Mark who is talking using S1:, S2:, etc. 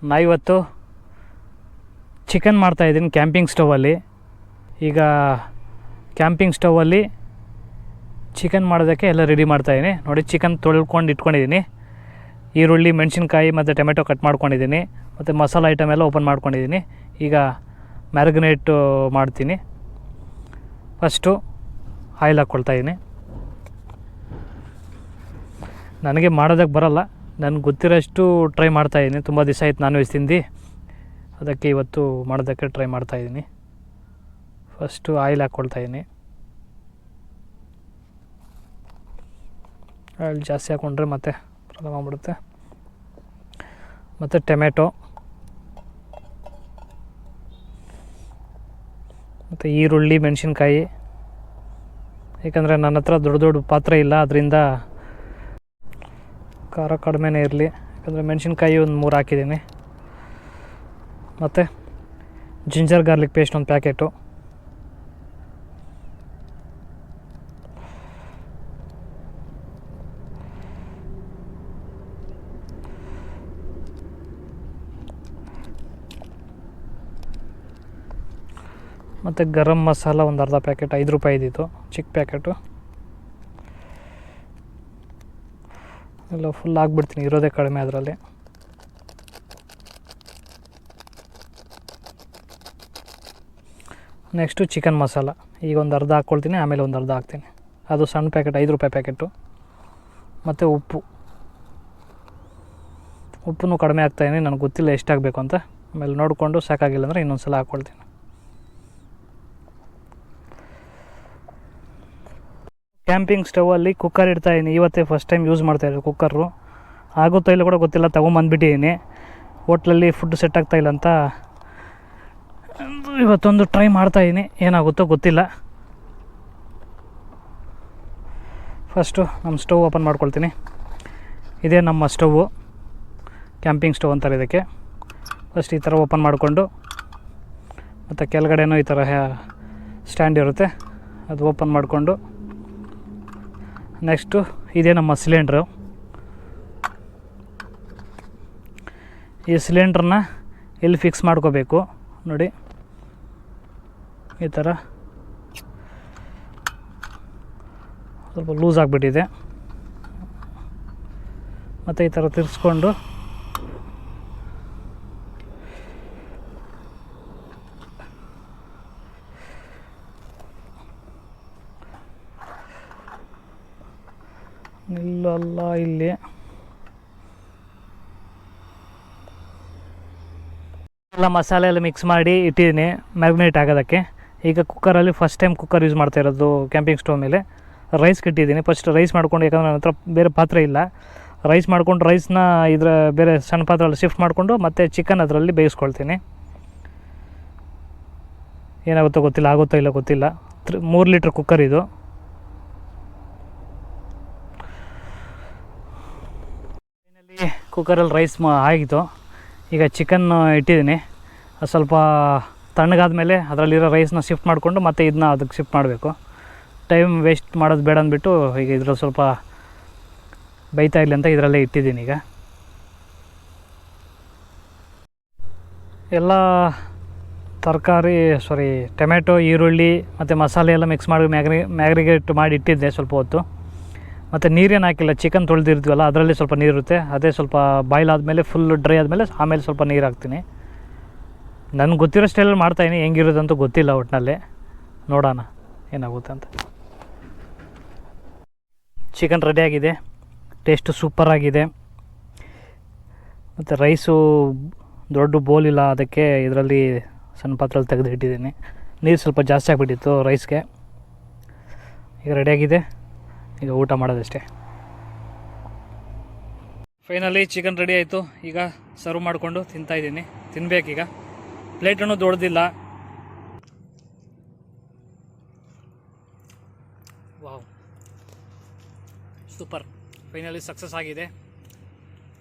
S1: ನಾ ಇವತ್ತು ಚಿಕನ್ ಮಾಡ್ತಾಯಿದ್ದೀನಿ ಕ್ಯಾಂಪಿಂಗ್ ಸ್ಟವಲ್ಲಿ. ಈಗ ಕ್ಯಾಂಪಿಂಗ್ ಸ್ಟವಲ್ಲಿ ಚಿಕನ್ ಮಾಡೋದಕ್ಕೆ ಎಲ್ಲ ರೆಡಿ ಮಾಡ್ತಾಯಿದ್ದೀನಿ. ನೋಡಿ, ಚಿಕನ್ ತೊಳ್ಕೊಂಡು ಇಟ್ಕೊಂಡಿದ್ದೀನಿ. ಈರುಳ್ಳಿ, ಮೆಣಸಿನ್ಕಾಯಿ ಮತ್ತು ಟೊಮೆಟೊ ಕಟ್ ಮಾಡ್ಕೊಂಡಿದ್ದೀನಿ. ಮತ್ತು ಮಸಾಲ ಐಟಮ್ ಎಲ್ಲ ಓಪನ್ ಮಾಡ್ಕೊಂಡಿದ್ದೀನಿ. ಈಗ ಮ್ಯಾರಿನೇಟ್ ಮಾಡ್ತೀನಿ. ಫಸ್ಟು ಆಯಿಲ್ ಹಾಕ್ಕೊಳ್ತಾಯಿದ್ದೀನಿ. ನನಗೆ ಮಾಡೋದಕ್ಕೆ ಬರೋಲ್ಲ, ನನಗೆ ಗೊತ್ತಿರೋಷ್ಟು ಟ್ರೈ ಮಾಡ್ತಾಯಿದ್ದೀನಿ. ತುಂಬ ದಿವಸ ಆಯ್ತು ನಾನ್ ವೆಜ್ ತಿಂದು, ಅದಕ್ಕೆ ಇವತ್ತು ಮಾಡೋದಕ್ಕೆ ಟ್ರೈ ಮಾಡ್ತಾಯಿದ್ದೀನಿ. First oil ಹಾಕ್ಕೊಳ್ತಾಯಿದ್ದೀನಿ. ಆಯಿಲ್ ಜಾಸ್ತಿ ಹಾಕ್ಕೊಂಡ್ರೆ ಮತ್ತೆ ಪ್ರಾಬ್ಲಮ್ ಆಗ್ಬಿಡುತ್ತೆ. ಮತ್ತು ಟೊಮೆಟೊ ಮತ್ತು ಈರುಳ್ಳಿ, ಮೆಣಸಿನ್ಕಾಯಿ. ಏಕೆಂದರೆ ನನ್ನ ಹತ್ರ ದೊಡ್ಡ ದೊಡ್ಡ ಪಾತ್ರೆ ಇಲ್ಲ, ಅದರಿಂದ ಖಾರ ಕಡಿಮೆನೇ ಇರಲಿ. ಯಾಕಂದರೆ ಮೆಣಸಿನ್ಕಾಯಿ ಒಂದು 3 ಹಾಕಿದ್ದೀನಿ. ಮತ್ತು ಜಿಂಜರ್ ಗಾರ್ಲಿಕ್ ಪೇಸ್ಟ್ ಒಂದು ಪ್ಯಾಕೆಟು. ಮತ್ತು ಗರಂ ಮಸಾಲ ಒಂದು ಅರ್ಧ ಪ್ಯಾಕೆಟ್, 5 ರೂಪಾಯಿ ಇದ್ದಿತ್ತು, ಚಿಕ್ಕ ಪ್ಯಾಕೆಟು. ಎಲ್ಲ ಫುಲ್ ಹಾಕ್ಬಿಡ್ತೀನಿ, ಇರೋದೇ ಕಡಿಮೆ ಅದರಲ್ಲಿ. ನೆಕ್ಸ್ಟು ಚಿಕನ್ ಮಸಾಲ ಈಗ ಒಂದು ಅರ್ಧ ಹಾಕ್ಕೊಳ್ತೀನಿ, ಆಮೇಲೆ ಒಂದು ಅರ್ಧ ಹಾಕ್ತೀನಿ. ಅದು ಸಣ್ಣ ಪ್ಯಾಕೆಟ್, 5 ರೂಪಾಯಿ ಪ್ಯಾಕೆಟು. ಮತ್ತು ಉಪ್ಪು ಕಡಿಮೆ ಹಾಕ್ತಾಯಿದ್ದೀನಿ, ನನಗೆ ಗೊತ್ತಿಲ್ಲ ಎಷ್ಟಾಗಬೇಕು ಅಂತ. ಆಮೇಲೆ ನೋಡಿಕೊಂಡು ಸಾಕಾಗಿಲ್ಲ ಅಂದರೆ ಇನ್ನೊಂದು ಸಲ ಹಾಕ್ಕೊಳ್ತೀನಿ. ಕ್ಯಾಂಪಿಂಗ್ ಸ್ಟವಲ್ಲಿ ಕುಕ್ಕರ್ ಇಡ್ತಾಯಿದ್ದೀನಿ. ಇವತ್ತೇ ಫಸ್ಟ್ ಟೈಮ್ ಯೂಸ್ ಮಾಡ್ತಾಯಿದ್ದೆ ಕುಕ್ಕರು. ಆಗುತ್ತೋ ಇಲ್ಲ ಕೂಡ ಗೊತ್ತಿಲ್ಲ, ತೊಗೊಂಬಂದ್ಬಿಟ್ಟಿದ್ದೀನಿ. ಹೋಟ್ಲಲ್ಲಿ ಫುಡ್ ಸೆಟ್ ಆಗ್ತಾಯಿಲ್ಲ ಅಂತ ಇವತ್ತೊಂದು ಟ್ರೈ ಮಾಡ್ತಾಯಿದ್ದೀನಿ. ಏನಾಗುತ್ತೋ ಗೊತ್ತಿಲ್ಲ. ಫಸ್ಟು ನಮ್ಮ ಸ್ಟವ್ ಓಪನ್ ಮಾಡ್ಕೊಳ್ತೀನಿ. ಇದೇ ನಮ್ಮ ಸ್ಟವ್ವು, ಕ್ಯಾಂಪಿಂಗ್ ಸ್ಟವ್ ಅಂತಾರೆ ಇದಕ್ಕೆ. ಫಸ್ಟ್ ಈ ಥರ ಓಪನ್ ಮಾಡಿಕೊಂಡು, ಮತ್ತು ಕೆಳಗಡೆನೂ ಈ ಥರ ಸ್ಟ್ಯಾಂಡ್ ಇರುತ್ತೆ, ಅದು ಓಪನ್ ಮಾಡಿಕೊಂಡು, ನೆಕ್ಸ್ಟು ಇದೇ ನಮ್ಮ ಸಿಲಿಂಡ್ರು. ಈ ಸಿಲಿಂಡ್ರನ್ನ ಇಲ್ಲಿ ಫಿಕ್ಸ್ ಮಾಡ್ಕೋಬೇಕು. ನೋಡಿ, ಈ ಥರ ಸ್ವಲ್ಪ ಲೂಸ್ ಆಗಿಬಿಟ್ಟಿದೆ. ಮತ್ತು ಈ ಥರ ತಿರ್ಸ್ಕೊಂಡು ಇಲ್ಲಲ್ಲ, ಇಲ್ಲಿ ಎಲ್ಲ ಮಸಾಲೆ ಎಲ್ಲ ಮಿಕ್ಸ್ ಮಾಡಿ ಇಟ್ಟಿದ್ದೀನಿ ಮ್ಯಾರಿನೇಟ್ ಆಗೋದಕ್ಕೆ. ಈಗ ಕುಕ್ಕರಲ್ಲಿ ಫಸ್ಟ್ ಟೈಮ್ ಕುಕ್ಕರ್ ಯೂಸ್ ಮಾಡ್ತಾ ಇರೋದು ಕ್ಯಾಂಪಿಂಗ್ ಸ್ಟವ್ ಮೇಲೆ. ರೈಸ್ಗೆ ಇಟ್ಟಿದ್ದೀನಿ. ಫಸ್ಟ್ ರೈಸ್ ಮಾಡ್ಕೊಂಡು, ಯಾಕಂದರೆ ನನ್ನ ಹತ್ರ ಬೇರೆ ಪಾತ್ರೆ ಇಲ್ಲ. ರೈಸ್ ಮಾಡ್ಕೊಂಡು ರೈಸ್ನ ಇದರ ಬೇರೆ ಸಣ್ಣ ಪಾತ್ರೆಯಲ್ಲಿ ಶಿಫ್ಟ್ ಮಾಡಿಕೊಂಡು ಮತ್ತೆ ಚಿಕನ್ ಅದರಲ್ಲಿ ಬೇಯಿಸ್ಕೊಳ್ತೀನಿ. ಏನಾಗುತ್ತೋ ಗೊತ್ತಿಲ್ಲ, ಆಗುತ್ತೋ ಇಲ್ಲ ಗೊತ್ತಿಲ್ಲ. 3 ಲೀಟ್ರ್ ಕುಕ್ಕರ್ ಇದು. ಫೈನಲಿ ಕುಕ್ಕರಲ್ಲಿ ರೈಸ್ ಆಗಿತ್ತು. ಈಗ ಚಿಕನ್ ಇಟ್ಟಿದ್ದೀನಿ. ಅದು ಸ್ವಲ್ಪ ತಣ್ಣಗಾದ ಮೇಲೆ ಅದರಲ್ಲಿರೋ ರೈಸ್ನ ಶಿಫ್ಟ್ ಮಾಡಿಕೊಂಡು ಮತ್ತೆ ಇದನ್ನ ಅದಕ್ಕೆ ಶಿಫ್ಟ್ ಮಾಡಬೇಕು. ಟೈಮ್ ವೇಸ್ಟ್ ಮಾಡೋದು ಬೇಡ ಅಂದ್ಬಿಟ್ಟು ಈಗ ಇದ್ರಲ್ಲಿ ಸ್ವಲ್ಪ ಬೇಯ್ತಾ ಇಲ್ಲ ಅಂತ ಇದರಲ್ಲೇ ಇಟ್ಟಿದ್ದೀನಿ. ಈಗ ಎಲ್ಲ ಟೊಮೆಟೊ, ಈರುಳ್ಳಿ ಮತ್ತು ಮಸಾಲೆ ಎಲ್ಲ ಮಿಕ್ಸ್ ಮಾಡಿ ಮ್ಯಾಗ್ರಿಗೇಟ್ ಮಾಡಿ ಇಟ್ಟಿದ್ದೆ ಸ್ವಲ್ಪ ಹೊತ್ತು. ಮತ್ತು ನೀರೇನು ಹಾಕಿಲ್ಲ, ಚಿಕನ್ ತೊಳೆದಿರ್ತೀವಲ್ಲ ಅದರಲ್ಲಿ ಸ್ವಲ್ಪ ನೀರಿರುತ್ತೆ. ಅದೇ ಸ್ವಲ್ಪ ಬಾಯ್ಲ್ ಆದಮೇಲೆ ಫುಲ್ ಡ್ರೈ ಆದಮೇಲೆ ಆಮೇಲೆ ಸ್ವಲ್ಪ ನೀರು ಹಾಕ್ತೀನಿ. ನನಗೆ ಗೊತ್ತಿರೋ ಸ್ಟೈಲಲ್ಲಿ ಮಾಡ್ತಾಯಿದ್ದೀನಿ, ಹೆಂಗಿರೋದಂತೂ ಗೊತ್ತಿಲ್ಲ. ಒಟ್ಟಿನಲ್ಲಿ ನೋಡೋಣ ಏನಾಗುತ್ತೆ ಅಂತ. ಚಿಕನ್ ರೆಡಿಯಾಗಿದೆ, ಟೇಸ್ಟು ಸೂಪರಾಗಿದೆ. ಮತ್ತು ರೈಸು ದೊಡ್ಡ ಬೋಲ್ ಇಲ್ಲ, ಅದಕ್ಕೆ ಇದರಲ್ಲಿ ಸಣ್ಣ ಪಾತ್ರೆಯಲ್ಲಿ ತೆಗೆದು ಇಟ್ಟಿದ್ದೀನಿ. ನೀರು ಸ್ವಲ್ಪ ಜಾಸ್ತಿ ಆಗಿಬಿಟ್ಟಿತ್ತು ರೈಸ್ಗೆ. ಈಗ ರೆಡಿಯಾಗಿದೆ, ಈಗ ಊಟ ಮಾಡೋದಷ್ಟೇ. ಫೈನಲಿ ಚಿಕನ್ ರೆಡಿ ಆಯಿತು. ಈಗ ಸರ್ವ್ ಮಾಡಿಕೊಂಡು ತಿಂತಾಯಿದ್ದೀನಿ. ತಿನ್ನಬೇಕೀಗ. ಪ್ಲೇಟನ್ನು ದೊಡ್ಡದಿಲ್ಲ. Wow, super. ಫೈನಲಿ ಸಕ್ಸಸ್ ಆಗಿದೆ.